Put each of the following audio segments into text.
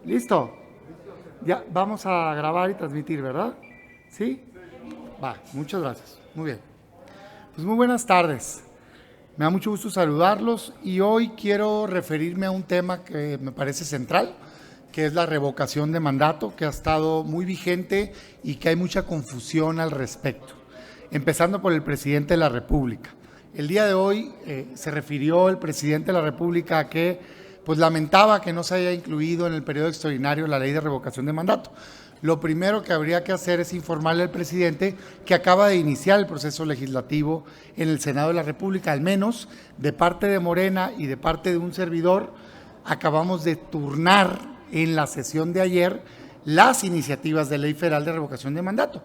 ¿Listo? Ya vamos a grabar y transmitir, ¿verdad? ¿Sí? Va, muchas gracias. Muy bien. Pues muy buenas tardes. Me da mucho gusto saludarlos y hoy quiero referirme a un tema que me parece central, que es la revocación de mandato, que ha estado muy vigente y que hay mucha confusión al respecto. Empezando por el presidente de la República. El día de hoy se refirió el presidente de la República a que pues lamentaba que no se haya incluido en el periodo extraordinario la ley de revocación de mandato. Lo primero que habría que hacer es informarle al presidente que acaba de iniciar el proceso legislativo en el Senado de la República, al menos de parte de Morena y de parte de un servidor, acabamos de turnar en la sesión de ayer las iniciativas de ley federal de revocación de mandato.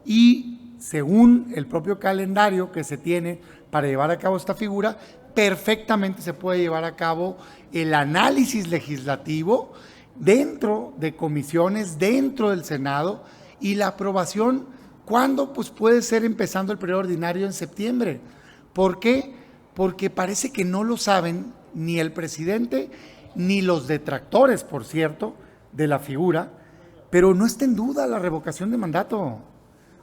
Y según el propio calendario que se tiene para llevar a cabo esta figura, perfectamente se puede llevar a cabo el análisis legislativo dentro de comisiones, dentro del Senado, y la aprobación, ¿cuándo? Pues puede ser empezando el periodo ordinario en septiembre. ¿Por qué? Porque parece que no lo saben ni el presidente ni los detractores, por cierto, de la figura, pero no está en duda la revocación de mandato.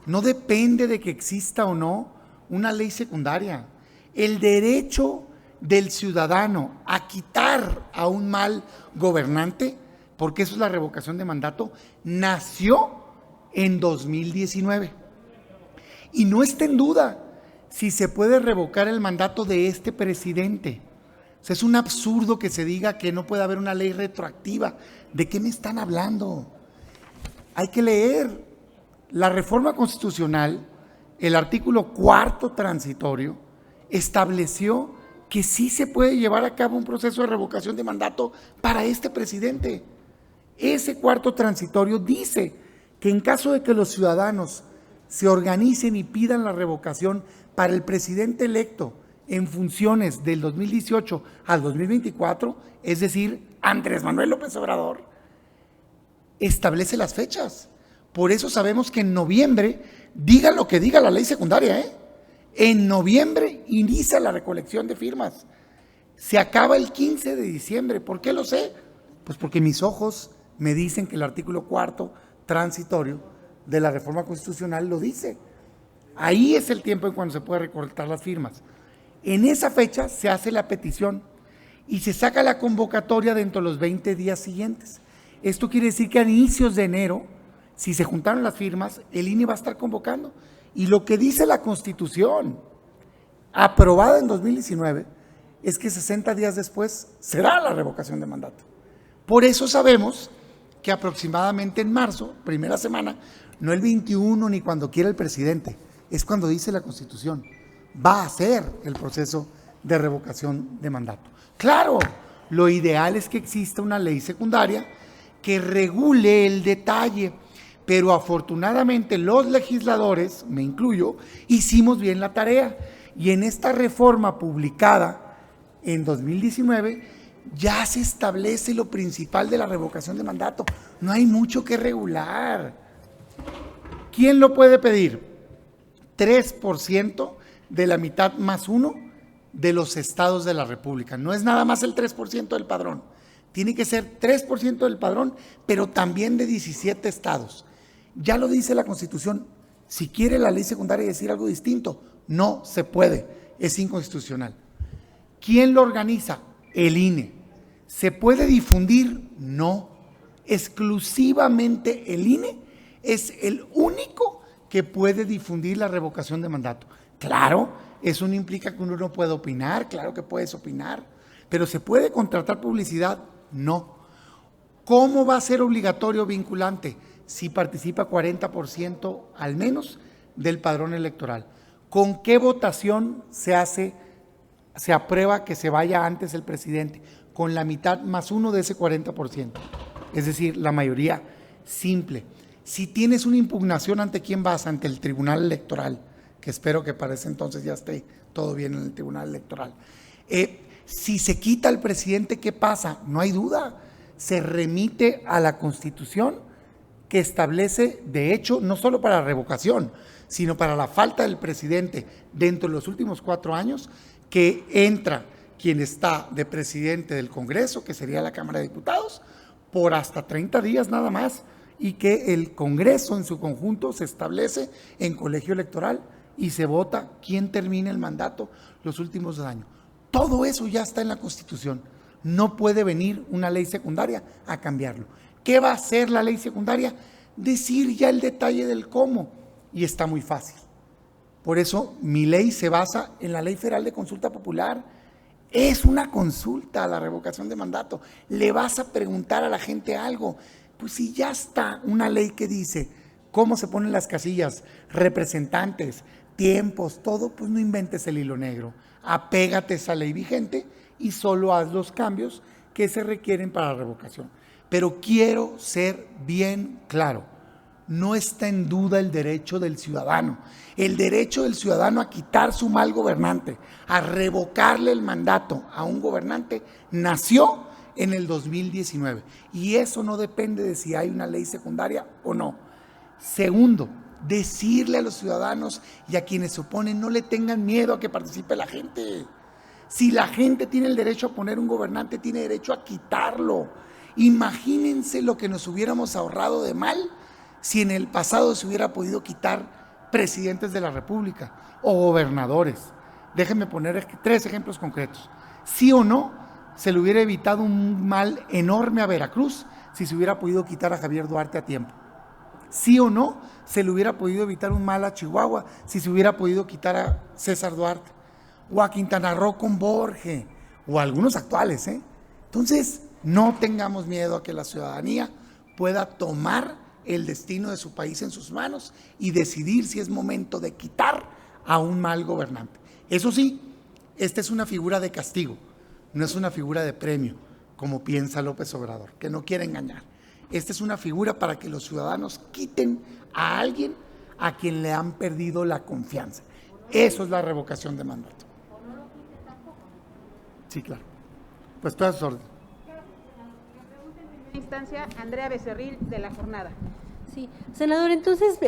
No depende de que exista o no una ley secundaria. El derecho del ciudadano a quitar a un mal gobernante, porque eso es la revocación de mandato, nació en 2019. Y no está en duda si se puede revocar el mandato de este presidente. O sea, es un absurdo que se diga que no puede haber una ley retroactiva. ¿De qué me están hablando? Hay que leer la reforma constitucional, el artículo 4º transitorio, estableció que sí se puede llevar a cabo un proceso de revocación de mandato para este presidente. Ese 4º transitorio dice que en caso de que los ciudadanos se organicen y pidan la revocación para el presidente electo en funciones del 2018 al 2024, es decir, Andrés Manuel López Obrador, establece las fechas. Por eso sabemos que en noviembre, diga lo que diga la ley secundaria, en noviembre inicia la recolección de firmas. Se acaba el 15 de diciembre. ¿Por qué lo sé? Pues porque mis ojos me dicen que el artículo 4º transitorio de la reforma constitucional lo dice. Ahí es el tiempo en cuando se puede recolectar las firmas. En esa fecha se hace la petición y se saca la convocatoria dentro de los 20 días siguientes. Esto quiere decir que a inicios de enero, si se juntaron las firmas, el INE va a estar convocando. Y lo que dice la Constitución, aprobada en 2019, es que 60 días después será la revocación de mandato. Por eso sabemos que aproximadamente en marzo, primera semana, no el 21 ni cuando quiera el presidente, es cuando dice la Constitución, va a ser el proceso de revocación de mandato. Claro, lo ideal es que exista una ley secundaria que regule el detalle, pero afortunadamente los legisladores, me incluyo, hicimos bien la tarea y en esta reforma publicada en 2019 ya se establece lo principal de la revocación de mandato. No hay mucho que regular. ¿Quién lo puede pedir? 3% de la mitad más uno de los estados de la República. No es nada más el 3% del padrón. Tiene que ser 3% del padrón, pero también de 17 estados. Ya lo dice la Constitución. Si quiere la ley secundaria decir algo distinto, no se puede. Es inconstitucional. ¿Quién lo organiza? El INE. ¿Se puede difundir? No. Exclusivamente el INE es el único que puede difundir la revocación de mandato. Claro, eso no implica que uno no pueda opinar, claro que puedes opinar, pero ¿se puede contratar publicidad? No. ¿Cómo va a ser obligatorio o vinculante? Si participa 40% al menos del padrón electoral. ¿Con qué votación se aprueba que se vaya antes el presidente? Con la mitad más uno de ese 40%, es decir, la mayoría simple. Si tienes una impugnación, ¿ante quién vas? Ante el Tribunal Electoral, que espero que para ese entonces ya esté todo bien en el Tribunal Electoral. Si se quita al presidente, ¿qué pasa? No hay duda, se remite a la Constitución, que establece, de hecho, no solo para la revocación, sino para la falta del presidente dentro de los últimos 4 años, que entra quien está de presidente del Congreso, que sería la Cámara de Diputados, por hasta 30 días nada más, y que el Congreso en su conjunto se establece en colegio electoral y se vota quién termina el mandato los últimos 2 años. Todo eso ya está en la Constitución. No puede venir una ley secundaria a cambiarlo. ¿Qué va a hacer la ley secundaria? Decir ya el detalle del cómo, y está muy fácil. Por eso mi ley se basa en la Ley Federal de Consulta Popular. Es una consulta a la revocación de mandato. Le vas a preguntar a la gente algo. Pues si ya está una ley que dice cómo se ponen las casillas, representantes, tiempos, todo, pues no inventes el hilo negro. Apégate a esa ley vigente y solo haz los cambios que se requieren para la revocación. Pero quiero ser bien claro, no está en duda el derecho del ciudadano. El derecho del ciudadano a quitar su mal gobernante, a revocarle el mandato a un gobernante, nació en el 2019. Y eso no depende de si hay una ley secundaria o no. Segundo, decirle a los ciudadanos y a quienes se oponen, no le tengan miedo a que participe la gente. Si la gente tiene el derecho a poner un gobernante, tiene derecho a quitarlo. Imagínense lo que nos hubiéramos ahorrado de mal si en el pasado se hubiera podido quitar presidentes de la República o gobernadores. Déjenme poner 3 ejemplos concretos. Sí o no, se le hubiera evitado un mal enorme a Veracruz si se hubiera podido quitar a Javier Duarte a tiempo. Sí o no, se le hubiera podido evitar un mal a Chihuahua si se hubiera podido quitar a César Duarte, o a Quintana Roo con Borge, o a algunos actuales. Entonces, no tengamos miedo a que la ciudadanía pueda tomar el destino de su país en sus manos y decidir si es momento de quitar a un mal gobernante. Eso sí, esta es una figura de castigo, no es una figura de premio, como piensa López Obrador, que no quiere engañar. Esta es una figura para que los ciudadanos quiten a alguien a quien le han perdido la confianza. Eso es la revocación de mandato. Sí, claro. Pues todas sus órdenes. Instancia, Andrea Becerril, de La Jornada. Sí, senador, entonces,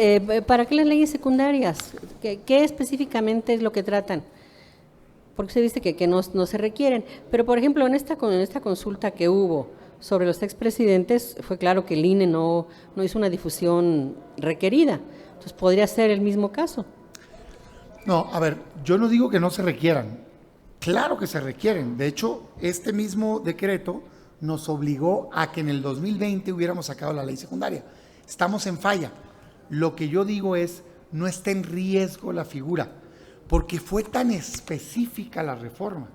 ¿para qué las leyes secundarias? ¿Qué específicamente es lo que tratan? Porque se dice que no se requieren, pero por ejemplo, en esta consulta que hubo sobre los expresidentes, fue claro que el INE no hizo una difusión requerida, entonces podría ser el mismo caso. No, a ver, yo no digo que no se requieran, claro que se requieren. De hecho, este mismo decreto nos obligó a que en el 2020 hubiéramos sacado la ley secundaria. Estamos en falla. Lo que yo digo es, no está en riesgo la figura, porque fue tan específica la reforma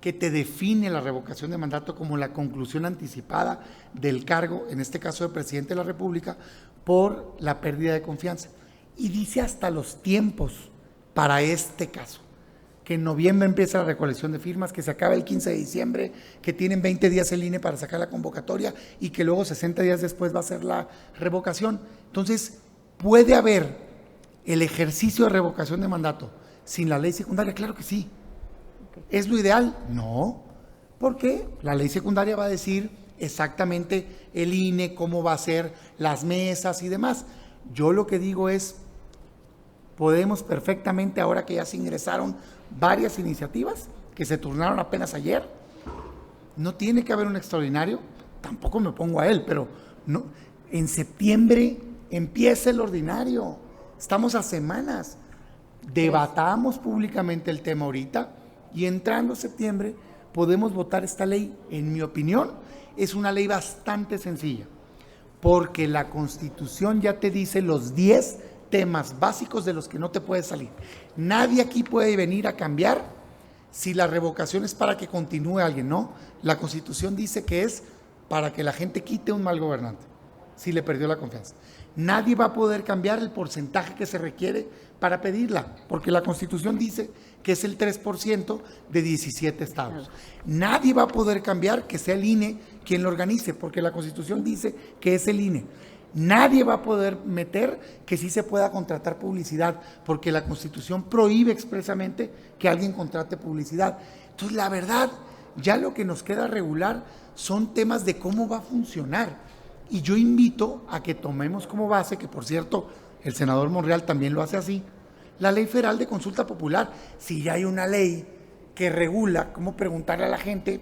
que te define la revocación de mandato como la conclusión anticipada del cargo, en este caso de presidente de la República, por la pérdida de confianza. Y dice hasta los tiempos para este caso. Que en noviembre empieza la recolección de firmas, que se acaba el 15 de diciembre, que tienen 20 días el INE para sacar la convocatoria y que luego 60 días después va a ser la revocación. Entonces, ¿puede haber el ejercicio de revocación de mandato sin la ley secundaria? Claro que sí. ¿Es lo ideal? No, porque la ley secundaria va a decir exactamente el INE, cómo va a ser las mesas y demás. Yo lo que digo es, podemos perfectamente, ahora que ya se ingresaron varias iniciativas que se turnaron apenas ayer, no tiene que haber un extraordinario, tampoco me opongo a él, pero no, en septiembre empieza el ordinario, estamos a semanas, debatamos públicamente el tema ahorita y entrando septiembre podemos votar esta ley. En mi opinión, es una ley bastante sencilla, porque la Constitución ya te dice los 10 temas básicos de los que no te puedes salir. Nadie aquí puede venir a cambiar si la revocación es para que continúe alguien, no. La Constitución dice que es para que la gente quite un mal gobernante, si le perdió la confianza. Nadie va a poder cambiar el porcentaje que se requiere para pedirla, porque la Constitución dice que es el 3% de 17 estados. Nadie va a poder cambiar que sea el INE quien lo organice, porque la Constitución dice que es el INE. Nadie va a poder meter que sí se pueda contratar publicidad, porque la Constitución prohíbe expresamente que alguien contrate publicidad. Entonces, la verdad, ya lo que nos queda regular son temas de cómo va a funcionar. Y yo invito a que tomemos como base, que por cierto, el senador Monreal también lo hace así, la Ley Federal de Consulta Popular. Si ya hay una ley que regula cómo preguntarle a la gente,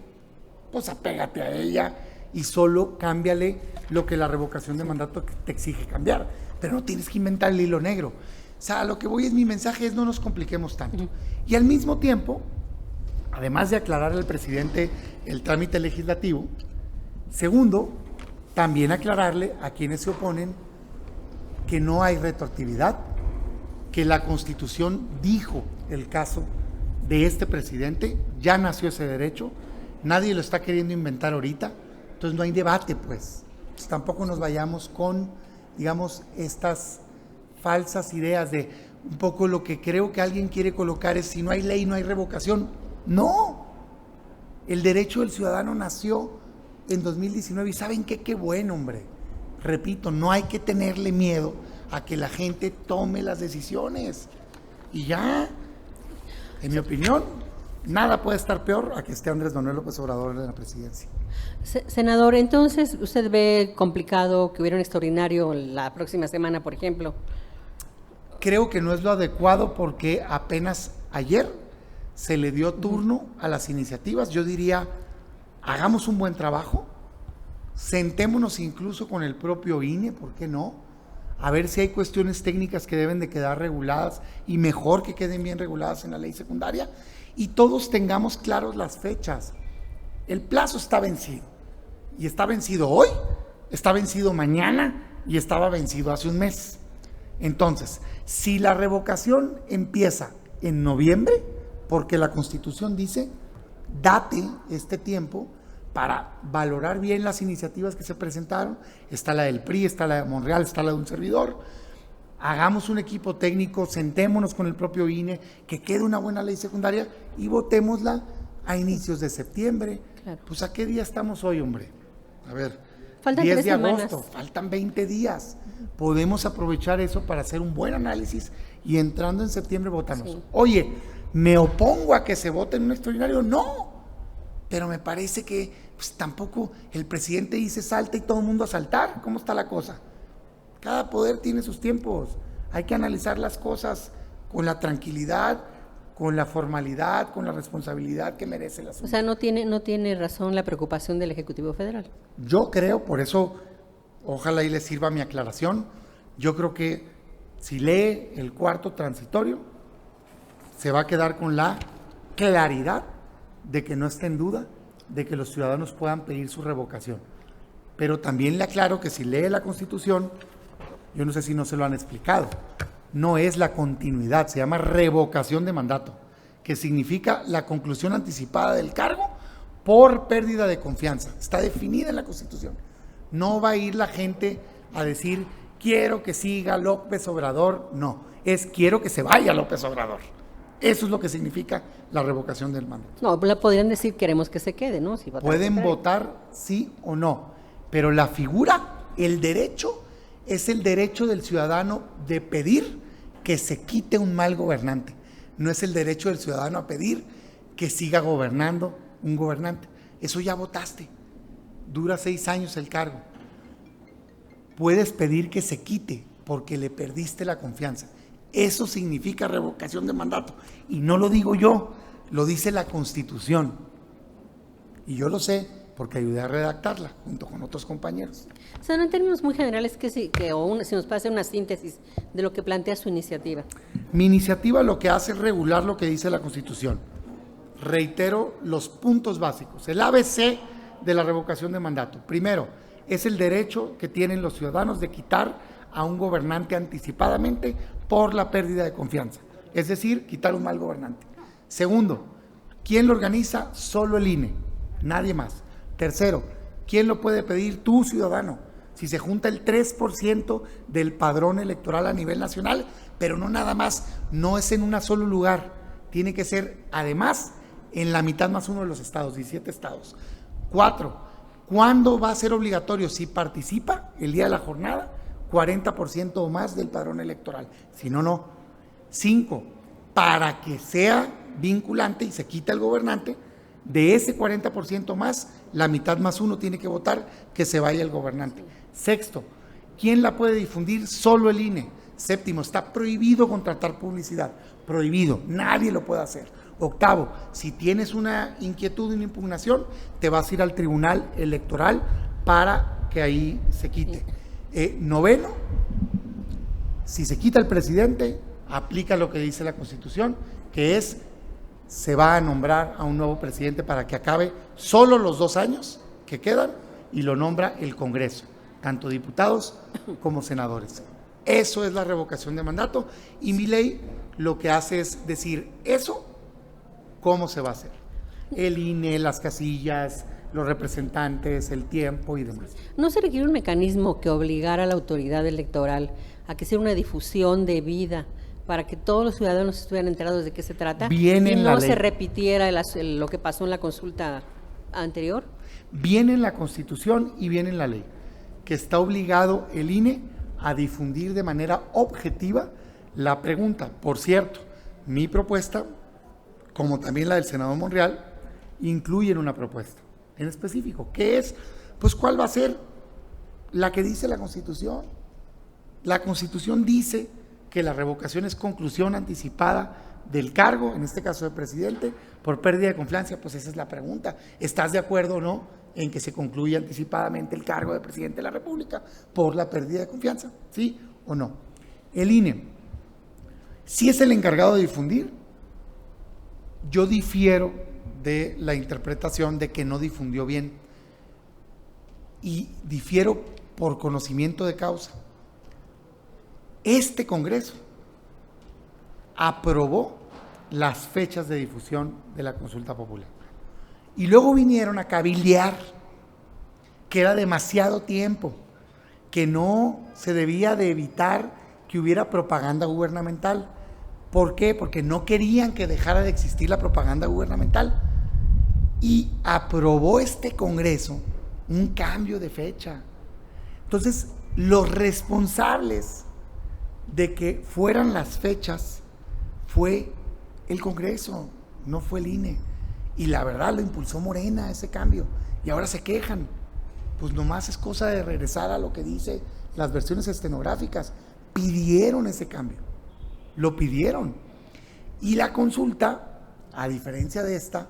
pues apégate a ella y solo cámbiale lo que la revocación de mandato te exige cambiar, pero no tienes que inventar el hilo negro. O sea, lo que voy es, mi mensaje es no nos compliquemos tanto. Y al mismo tiempo, además de aclarar al presidente el trámite legislativo, segundo, también aclararle a quienes se oponen que no hay retroactividad, que la Constitución dijo el caso de este presidente, ya nació ese derecho, nadie lo está queriendo inventar ahorita, entonces no hay debate, pues. Entonces, tampoco nos vayamos con, digamos, estas falsas ideas de un poco lo que creo que alguien quiere colocar es si no hay ley no hay revocación. No, el derecho del ciudadano nació en 2019 y ¿saben qué? Qué bueno, hombre. Repito, no hay que tenerle miedo a que la gente tome las decisiones y ya, en mi opinión, nada puede estar peor a que esté Andrés Manuel López Obrador en la presidencia. Senador, entonces, ¿usted ve complicado que hubiera un extraordinario la próxima semana, por ejemplo? Creo que no es lo adecuado porque apenas ayer se le dio turno a las iniciativas. Yo diría, hagamos un buen trabajo, sentémonos incluso con el propio INE, ¿por qué no? A ver si hay cuestiones técnicas que deben de quedar reguladas y mejor que queden bien reguladas en la ley secundaria y todos tengamos claros las fechas. El plazo está vencido y está vencido hoy, está vencido mañana y estaba vencido hace un mes. Entonces, si la revocación empieza en noviembre, porque la Constitución dice, date este tiempo para valorar bien las iniciativas que se presentaron, está la del PRI, está la de Monreal, está la de un servidor, hagamos un equipo técnico, sentémonos con el propio INE, que quede una buena ley secundaria y votémosla a inicios de septiembre. Claro. Pues ¿a qué día estamos hoy, hombre? A ver, faltan 10 3 de semanas. agosto, faltan 20 días. Podemos aprovechar eso para hacer un buen análisis y entrando en septiembre votamos. Sí. Oye, ¿me opongo a que se vote en un extraordinario? No, pero me parece que pues, tampoco el presidente dice salta y todo el mundo a saltar. ¿Cómo está la cosa? Cada poder tiene sus tiempos. Hay que analizar las cosas con la tranquilidad, con la formalidad, con la responsabilidad que merece el asunto. O sea, no tiene razón la preocupación del Ejecutivo Federal. Yo creo, por eso, ojalá y le sirva mi aclaración, yo creo que si lee el cuarto transitorio, se va a quedar con la claridad de que no está en duda de que los ciudadanos puedan pedir su revocación. Pero también le aclaro que si lee la Constitución, yo no sé si no se lo han explicado, no es la continuidad, se llama revocación de mandato, que significa la conclusión anticipada del cargo por pérdida de confianza. Está definida en la Constitución. No va a ir la gente a decir, quiero que siga López Obrador, no, es quiero que se vaya López Obrador. Eso es lo que significa la revocación del mandato. No, podrían decir queremos que se quede, ¿no? Si pueden votar sí o no, pero la figura, el derecho, es el derecho del ciudadano de pedir que se quite un mal gobernante. No es el derecho del ciudadano a pedir que siga gobernando un gobernante. Eso ya votaste. Dura 6 años el cargo. Puedes pedir que se quite porque le perdiste la confianza. Eso significa revocación de mandato. Y no lo digo yo, lo dice la Constitución. Y yo lo sé porque ayudé a redactarla junto con otros compañeros. O sea, en términos muy generales, si nos puede hacer una síntesis de lo que plantea su iniciativa. Mi iniciativa lo que hace es regular lo que dice la Constitución. Reitero los puntos básicos. El ABC de la revocación de mandato. Primero, es el derecho que tienen los ciudadanos de quitar a un gobernante anticipadamente por la pérdida de confianza. Es decir, quitar un mal gobernante. Segundo, ¿quién lo organiza? Solo el INE, nadie más. Tercero, ¿quién lo puede pedir? Tú, ciudadano. Si se junta el 3% del padrón electoral a nivel nacional, pero no nada más, no es en un solo lugar, tiene que ser además en la mitad más uno de los estados, 17 estados. 4, ¿cuándo va a ser obligatorio? Si participa el día de la jornada, 40% o más del padrón electoral, si no, no. 5, para que sea vinculante y se quita el gobernante, de ese 40% más, la mitad más uno tiene que votar que se vaya el gobernante. Sexto, ¿quién la puede difundir? Solo el INE. Séptimo, está prohibido contratar publicidad, prohibido, nadie lo puede hacer. Octavo, si tienes una inquietud, una impugnación, te vas a ir al Tribunal Electoral para que ahí se quite. Noveno, si se quita el presidente, aplica lo que dice la Constitución, que es, se va a nombrar a un nuevo presidente para que acabe solo los 2 años que quedan y lo nombra el Congreso, tanto diputados como senadores. Eso es la revocación de mandato y mi ley lo que hace es decir eso, ¿cómo se va a hacer? El INE, las casillas, los representantes, el tiempo y demás. ¿No se requiere un mecanismo que obligara a la autoridad electoral a que sea una difusión debida para que todos los ciudadanos estuvieran enterados de qué se trata? Viene en la no ley. se repitiera lo que pasó en la consulta anterior. Viene en la Constitución y viene en la ley, que está obligado el INE a difundir de manera objetiva la pregunta. Por cierto, mi propuesta, como también la del senador Monreal, incluyen una propuesta en específico, que es, pues, ¿cuál va a ser la que dice la Constitución? La Constitución dice que la revocación es conclusión anticipada del cargo, en este caso de presidente, por pérdida de confianza. Pues esa es la pregunta. ¿Estás de acuerdo o no en que se concluya anticipadamente el cargo de presidente de la República por la pérdida de confianza? ¿Sí o no? El INE, si es el encargado de difundir, yo difiero de la interpretación de que no difundió bien y difiero por conocimiento de causa. Este Congreso aprobó las fechas de difusión de la consulta popular y luego vinieron a cabildear que era demasiado tiempo, que no se debía de evitar que hubiera propaganda gubernamental. ¿Por qué? Porque no querían que dejara de existir la propaganda gubernamental. Y aprobó este Congreso un cambio de fecha. Entonces, los responsables de que fueran las fechas fue el Congreso, no fue el INE. Y la verdad lo impulsó Morena ese cambio. Y ahora se quejan. Pues nomás es cosa de regresar a lo que dice las versiones estenográficas. Pidieron ese cambio. Lo pidieron. Y la consulta, a diferencia de esta,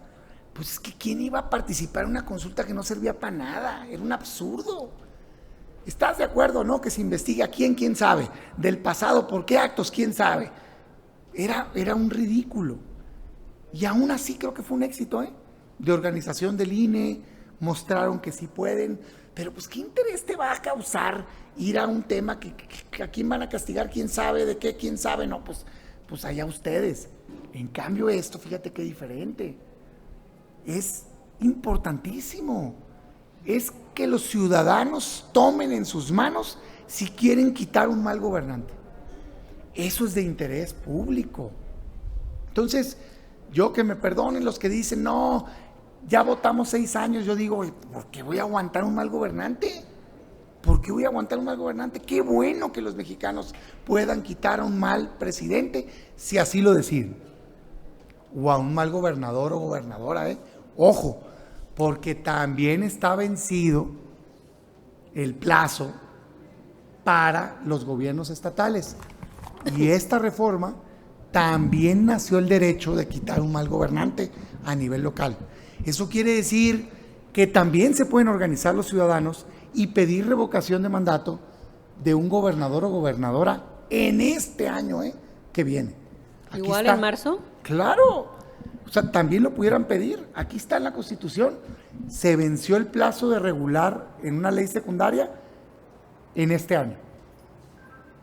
pues es que ¿quién iba a participar en una consulta que no servía para nada? Era un absurdo. ¿Estás de acuerdo, no? Que se investigue a quién sabe. Del pasado, ¿por qué actos? ¿Quién sabe? Era un ridículo. Y aún así creo que fue un éxito, de organización del INE, mostraron que sí pueden, pero pues ¿qué interés te va a causar ir a un tema que a quién van a castigar? ¿Quién sabe de qué? ¿Quién sabe? No, pues allá ustedes. En cambio esto, fíjate qué diferente. Es importantísimo. Es que los ciudadanos tomen en sus manos si quieren quitar un mal gobernante. Eso es de interés público. Entonces, yo que me perdonen los que dicen, no, ya votamos 6 años, yo digo, ¿por qué voy a aguantar un mal gobernante? ¿Por qué voy a aguantar un mal gobernante? Qué bueno que los mexicanos puedan quitar a un mal presidente si así lo deciden. O a un mal gobernador o gobernadora, Ojo, porque también está vencido el plazo para los gobiernos estatales. Y esta reforma también nació el derecho de quitar un mal gobernante a nivel local. Eso quiere decir que también se pueden organizar los ciudadanos y pedir revocación de mandato de un gobernador o gobernadora en este año que viene. Aquí ¿Igual está. en marzo? Claro. O sea, también lo pudieran pedir. Aquí está en la Constitución. Se venció el plazo de regular en una ley secundaria en este año.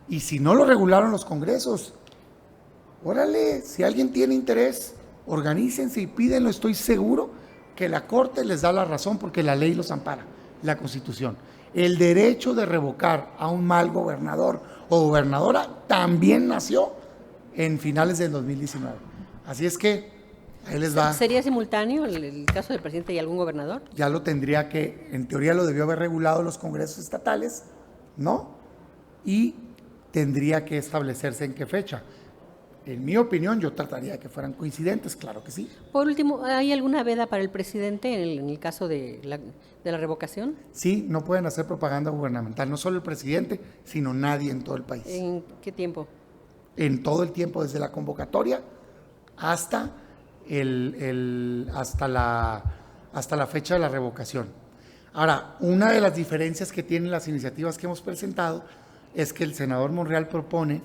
Y si no lo regularon los congresos, órale, si alguien tiene interés, organícense y pídenlo. Estoy seguro que la Corte les da la razón porque la ley los ampara, la Constitución. El derecho de revocar a un mal gobernador o gobernadora también nació en finales del 2019. Así es que ahí les va. ¿Sería simultáneo el caso del presidente y algún gobernador? Ya lo tendría que, en teoría lo debió haber regulado los congresos estatales, ¿no? Y tendría que establecerse en qué fecha. En mi opinión, yo trataría de que fueran coincidentes, claro que sí. Por último, ¿hay alguna veda para el presidente en el caso de la revocación? Sí, no pueden hacer propaganda gubernamental, no solo el presidente, sino nadie en todo el país. ¿En qué tiempo? En todo el tiempo, desde la convocatoria hasta hasta la fecha de la revocación. Ahora, una de las diferencias que tienen las iniciativas que hemos presentado es que el senador Monreal propone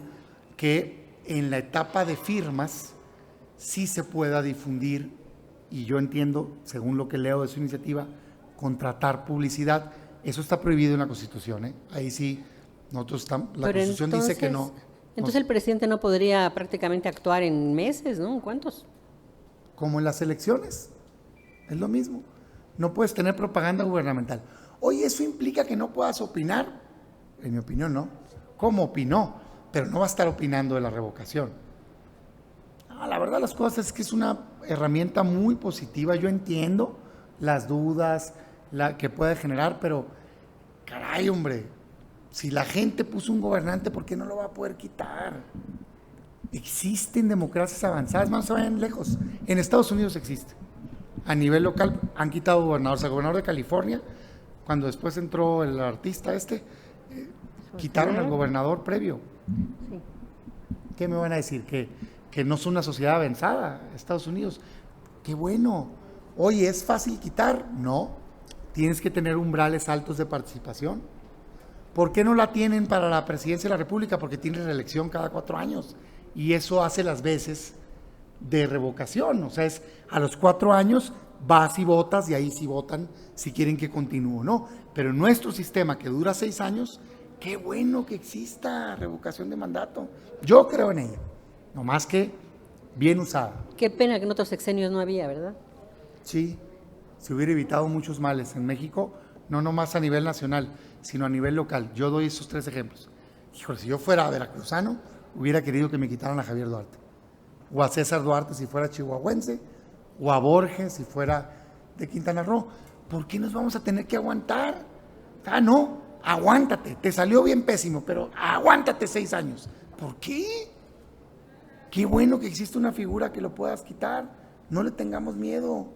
que en la etapa de firmas sí se pueda difundir, y yo entiendo, según lo que leo de su iniciativa, contratar publicidad. Eso está prohibido en la Constitución, ¿eh? Ahí sí, nosotros estamos, la Pero Constitución dice que no. Entonces el presidente no podría prácticamente actuar en meses, ¿no? ¿Cuántos? Como en las elecciones, es lo mismo. No puedes tener propaganda gubernamental. Oye, ¿eso implica que no puedas opinar? En mi opinión, no. ¿Cómo opinó? Pero no va a estar opinando de la revocación. La verdad las cosas es que es una herramienta muy positiva. Yo entiendo las dudas que puede generar, pero caray, hombre, si la gente puso un gobernante, ¿por qué no lo va a poder quitar? Existen democracias avanzadas, no se vayan lejos. En Estados Unidos existe. A nivel local han quitado gobernadores. El gobernador de California, cuando después entró el artista quitaron al gobernador previo. Sí. ¿Qué me van a decir? Que no es una sociedad avanzada, Estados Unidos. Qué bueno. Oye, ¿es fácil quitar? No. Tienes que tener umbrales altos de participación. ¿Por qué no la tienen para la presidencia de la República? Porque tiene reelección cada 4 años. Y eso hace las veces de revocación. O sea, es a los 4 años vas y votas, y ahí sí votan si quieren que continúe o no. Pero en nuestro sistema, que dura 6 años, qué bueno que exista revocación de mandato. Yo creo en ella. No más que bien usada. Qué pena que en otros sexenios no había, ¿verdad? Sí, se hubiera evitado muchos males en México, no nomás a nivel nacional, sino a nivel local. Yo doy esos 3 ejemplos. Híjole, si yo fuera veracruzano, hubiera querido que me quitaran a Javier Duarte, o a César Duarte si fuera chihuahuense, o a Borges si fuera de Quintana Roo. ¿Por qué nos vamos a tener que aguantar? No, aguántate, te salió bien pésimo, pero aguántate 6 años. ¿Por qué? Qué bueno que existe una figura que lo puedas quitar. No le tengamos miedo.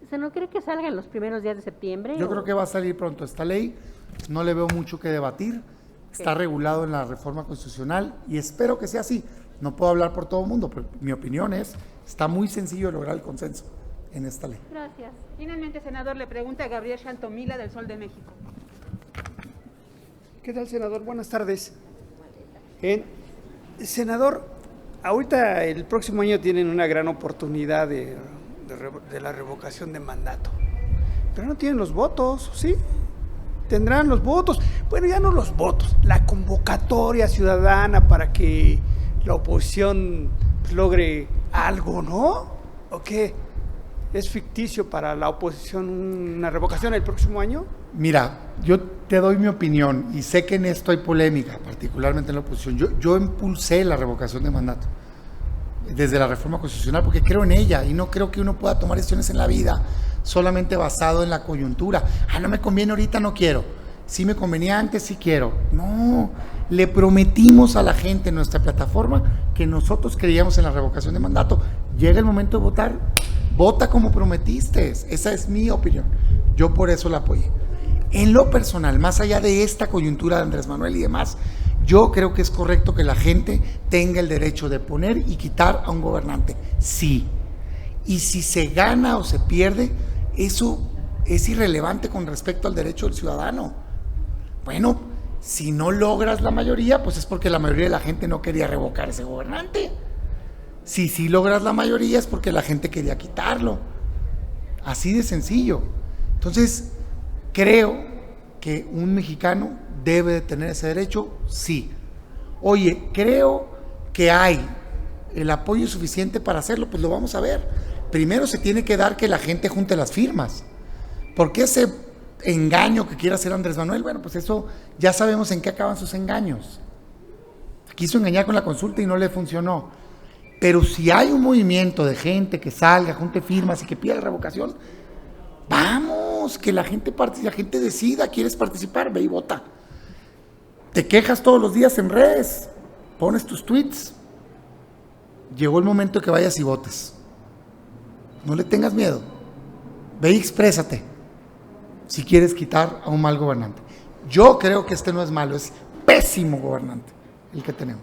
¿Se no cree que salga en los primeros días de septiembre? Yo creo que va a salir pronto esta ley. No le veo mucho que debatir. Está regulado en la reforma constitucional y espero que sea así. No puedo hablar por todo el mundo, pero mi opinión es, está muy sencillo lograr el consenso en esta ley. Gracias. Finalmente, senador, le pregunta a Gabriel Chantomila del Sol de México. ¿Qué tal, senador? Buenas tardes. Senador, ahorita el próximo año tienen una gran oportunidad de la revocación de mandato, pero no tienen los votos, ¿sí? Tendrán los votos, bueno, ya no los votos, la convocatoria ciudadana para que la oposición logre algo, ¿no? ¿O qué? ¿Es ficticio para la oposición una revocación el próximo año? Mira, yo te doy mi opinión y sé que en esto hay polémica, particularmente en la oposición. Yo impulsé la revocación de mandato desde la reforma constitucional porque creo en ella y no creo que uno pueda tomar decisiones en la vida solamente basado en la coyuntura. No me conviene ahorita, no quiero. Sí me convenía antes, sí quiero. No, le prometimos a la gente en nuestra plataforma que nosotros creíamos en la revocación de mandato. Llega el momento de votar, vota como prometiste. Esa es mi opinión. Yo por eso la apoyé. En lo personal, más allá de esta coyuntura de Andrés Manuel y demás, yo creo que es correcto que la gente tenga el derecho de poner y quitar a un gobernante. Sí. Y si se gana o se pierde, eso es irrelevante con respecto al derecho del ciudadano. Bueno, si no logras la mayoría, pues es porque la mayoría de la gente no quería revocar ese gobernante. Si sí logras la mayoría, es porque la gente quería quitarlo. Así de sencillo. Entonces, creo que un mexicano debe de tener ese derecho, sí. Oye, creo que hay el apoyo suficiente para hacerlo, pues lo vamos a ver. Primero se tiene que dar que la gente junte las firmas. Porque ese engaño que quiere hacer Andrés Manuel, bueno, pues eso ya sabemos en qué acaban sus engaños. Quiso engañar con la consulta y no le funcionó. Pero si hay un movimiento de gente que salga, junte firmas y que pida la revocación, vamos, que la gente decida, ¿quieres participar? Ve y vota. Te quejas todos los días en redes, pones tus tweets. Llegó el momento que vayas y votes. No le tengas miedo. Ve y exprésate si quieres quitar a un mal gobernante. Yo creo que este no es malo, es pésimo gobernante el que tenemos.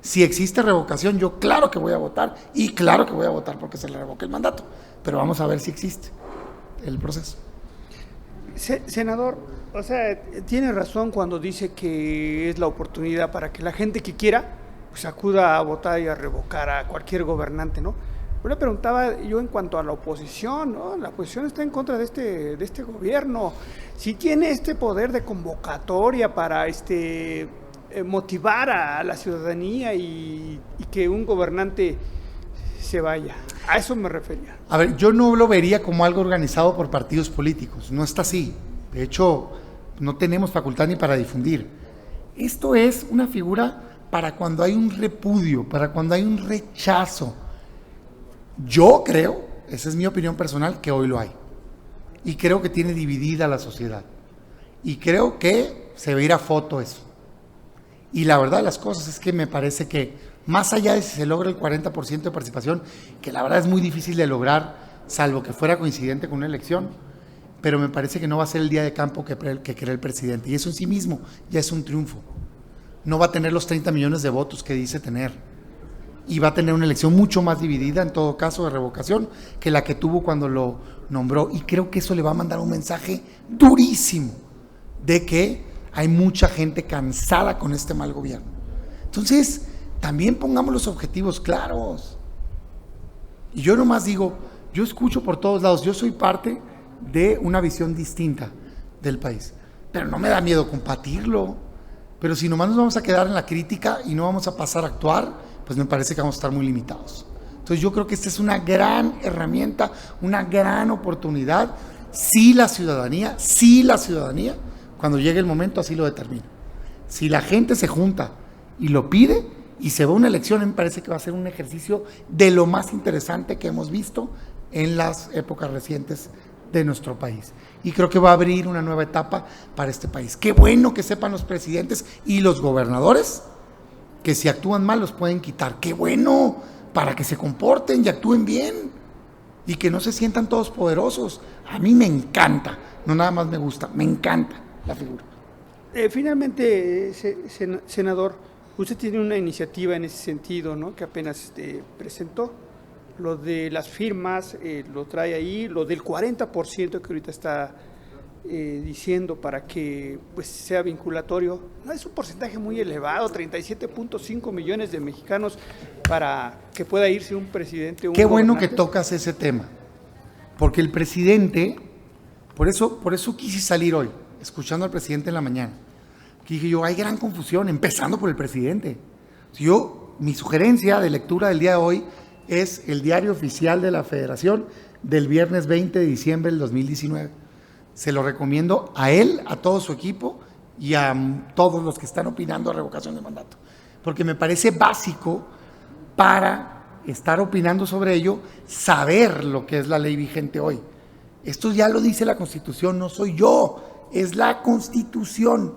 Si existe revocación, yo claro que voy a votar y claro que voy a votar porque se le revoque el mandato, pero vamos a ver si existe el proceso. Senador, o sea, tiene razón cuando dice que es la oportunidad para que la gente que quiera pues acuda a votar y a revocar a cualquier gobernante, ¿no? Pero le preguntaba yo en cuanto a la oposición, ¿no? La oposición está en contra de este gobierno. Si tiene este poder de convocatoria para motivar a la ciudadanía y que un gobernante se vaya. A eso me refería. A ver, yo no lo vería como algo organizado por partidos políticos, no está así. De hecho, no tenemos facultad ni para difundir. Esto es una figura para cuando hay un repudio, para cuando hay un rechazo. Yo creo, esa es mi opinión personal, que hoy lo hay. Y creo que tiene dividida la sociedad. Y creo que se ve ir a foto eso. Y la verdad de las cosas es que me parece que más allá de si se logra el 40% de participación, que la verdad es muy difícil de lograr, salvo que fuera coincidente con una elección, pero me parece que no va a ser el día de campo que cree el presidente. Y eso en sí mismo ya es un triunfo. No va a tener los 30 millones de votos que dice tener. Y va a tener una elección mucho más dividida, en todo caso, de revocación, que la que tuvo cuando lo nombró. Y creo que eso le va a mandar un mensaje durísimo de que hay mucha gente cansada con este mal gobierno. Entonces, también pongamos los objetivos claros. Y yo nomás digo, yo escucho por todos lados, yo soy parte de una visión distinta del país, pero no me da miedo compartirlo. Pero si nomás nos vamos a quedar en la crítica y no vamos a pasar a actuar, pues me parece que vamos a estar muy limitados. Entonces yo creo que esta es una gran herramienta, una gran oportunidad, si la ciudadanía, cuando llegue el momento así lo determina. Si la gente se junta y lo pide y se va a una elección, me parece que va a ser un ejercicio de lo más interesante que hemos visto en las épocas recientes de nuestro país. Y creo que va a abrir una nueva etapa para este país. Qué bueno que sepan los presidentes y los gobernadores que si actúan mal los pueden quitar. Qué bueno, para que se comporten y actúen bien y que no se sientan todos poderosos. A mí me encanta, no nada más me gusta, me encanta la figura. Finalmente, senador, usted tiene una iniciativa en ese sentido, ¿no? Que apenas presentó. Lo de las firmas, lo trae ahí, lo del 40% que ahorita está diciendo para que pues sea vinculatorio. No es un porcentaje muy elevado, 37.5 millones de mexicanos para que pueda irse un presidente. Qué bueno que tocas ese tema, porque el presidente, por eso quise salir hoy, escuchando al presidente en la mañana, que dije yo, hay gran confusión, empezando por el presidente. Mi sugerencia de lectura del día de hoy es el diario oficial de la Federación del viernes 20 de diciembre del 2019. Se lo recomiendo a él, a todo su equipo y a todos los que están opinando a revocación de mandato, porque me parece básico para estar opinando sobre ello, saber lo que es la ley vigente hoy. Esto ya lo dice la Constitución, no soy yo, es la Constitución.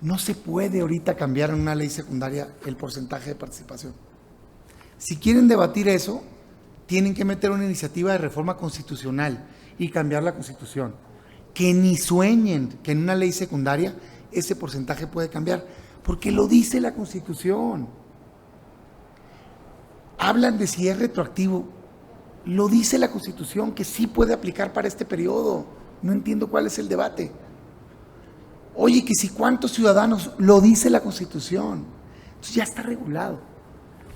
No se puede ahorita cambiar en una ley secundaria el porcentaje de participación. Si quieren debatir eso, tienen que meter una iniciativa de reforma constitucional y cambiar la Constitución. Que ni sueñen que en una ley secundaria ese porcentaje puede cambiar, porque lo dice la Constitución. Hablan de si es retroactivo, lo dice la Constitución, que sí puede aplicar para este periodo. No entiendo cuál es el debate. Oye, que si cuántos ciudadanos, lo dice la Constitución. Entonces ya está regulado.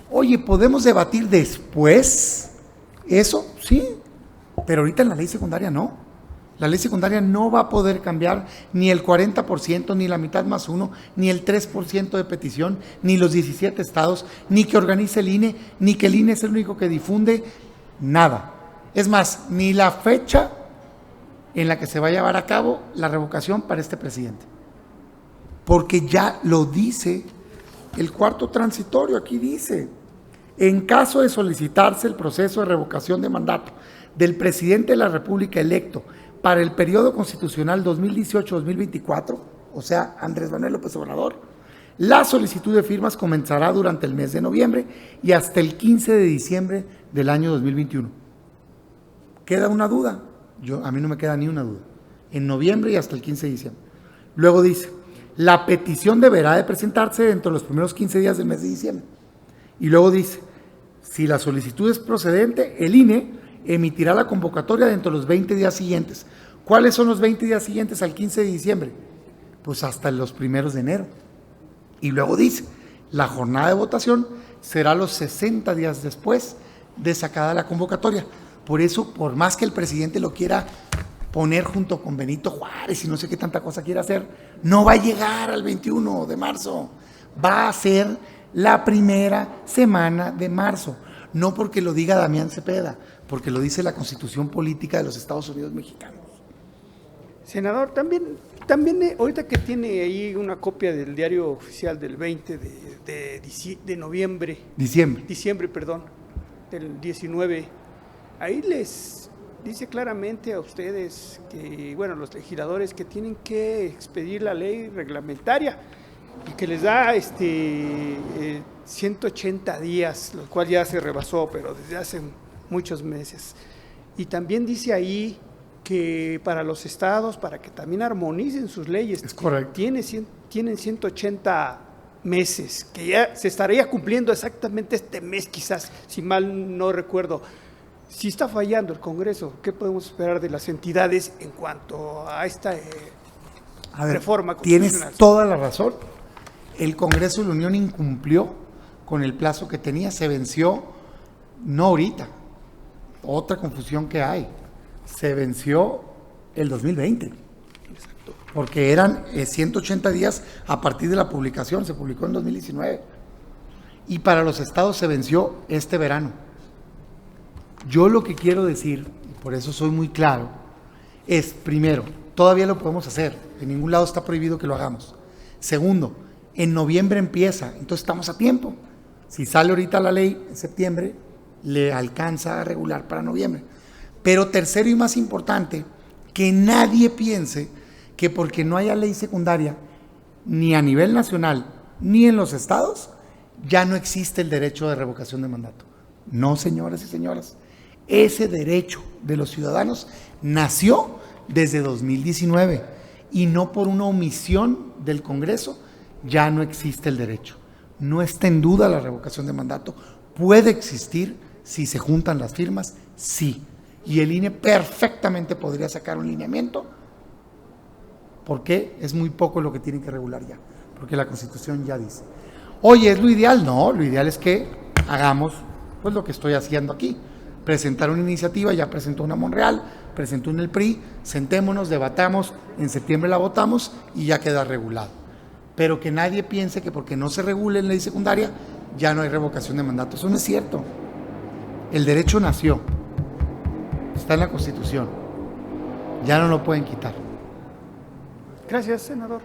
Oye, ¿podemos debatir después eso? Sí, pero ahorita en la ley secundaria no. La ley secundaria no va a poder cambiar ni el 40%, ni la mitad más uno, ni el 3% de petición, ni los 17 estados, ni que organice el INE, ni que el INE es el único que difunde, nada. Es más, ni la fecha en la que se va a llevar a cabo la revocación para este presidente. Porque ya lo dice el cuarto transitorio, aquí dice, en caso de solicitarse el proceso de revocación de mandato del presidente de la República electo para el periodo constitucional 2018-2024, o sea, Andrés Manuel López Obrador, la solicitud de firmas comenzará durante el mes de noviembre y hasta el 15 de diciembre del año 2021. ¿Queda una duda? A mí no me queda ni una duda. En noviembre y hasta el 15 de diciembre. Luego dice, la petición deberá de presentarse dentro de los primeros 15 días del mes de diciembre. Y luego dice, si la solicitud es procedente, el INE emitirá la convocatoria dentro de los 20 días siguientes. ¿Cuáles son los 20 días siguientes al 15 de diciembre? Pues hasta los primeros de enero. Y luego dice, la jornada de votación será los 60 días después de sacada la convocatoria. Por eso, por más que el presidente lo quiera poner junto con Benito Juárez y no sé qué tanta cosa quiere hacer, no va a llegar al 21 de marzo. Va a ser la primera semana de marzo. No porque lo diga Damián Cepeda, porque lo dice la Constitución Política de los Estados Unidos Mexicanos. Senador, también ahorita que tiene ahí una copia del diario oficial del 20 de noviembre. Diciembre, perdón, del 19, ahí les dice claramente a ustedes que, bueno, los legisladores que tienen que expedir la ley reglamentaria y que les da 180 días, lo cual ya se rebasó, pero desde hace muchos meses. Y también dice ahí que para los estados, para que también armonicen sus leyes, es correcto, tienen 180 meses, que ya se estaría cumpliendo exactamente este mes quizás, si mal no recuerdo. Si está fallando el Congreso, ¿qué podemos esperar de las entidades en cuanto a esta reforma constitucional? Tienes toda la razón. El Congreso de la Unión incumplió con el plazo que tenía, se venció, no ahorita, otra confusión que hay, se venció el 2020. Exacto. Porque eran 180 días a partir de la publicación, se publicó en 2019. Y para los estados se venció este verano. Yo lo que quiero decir, y por eso soy muy claro, es, primero, todavía lo podemos hacer, en ningún lado está prohibido que lo hagamos. Segundo, en noviembre empieza, entonces estamos a tiempo. Si sale ahorita la ley en septiembre, le alcanza a regular para noviembre. Pero tercero y más importante, que nadie piense que porque no haya ley secundaria, ni a nivel nacional, ni en los estados, ya no existe el derecho de revocación de mandato. No, señoras y señoras, ese derecho de los ciudadanos nació desde 2019 y no por una omisión del Congreso, ya no existe el derecho. No está en duda la revocación de mandato, puede existir si se juntan las firmas, sí. Y el INE perfectamente podría sacar un lineamiento, porque es muy poco lo que tienen que regular ya, porque la Constitución ya dice. Oye, ¿es lo ideal? No, lo ideal es que hagamos pues lo que estoy haciendo aquí, presentar una iniciativa, ya presentó una Monreal, presentó una el PRI, sentémonos, debatamos, en septiembre la votamos y ya queda regulado. Pero que nadie piense que porque no se regule en ley secundaria, ya no hay revocación de mandato. Eso no es cierto. El derecho nació, está en la Constitución, ya no lo pueden quitar. Gracias, senador.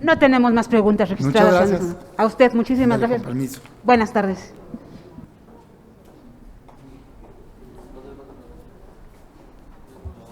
No tenemos más preguntas registradas. Muchas gracias. A usted, muchísimas Dale, gracias. con permiso. Buenas tardes.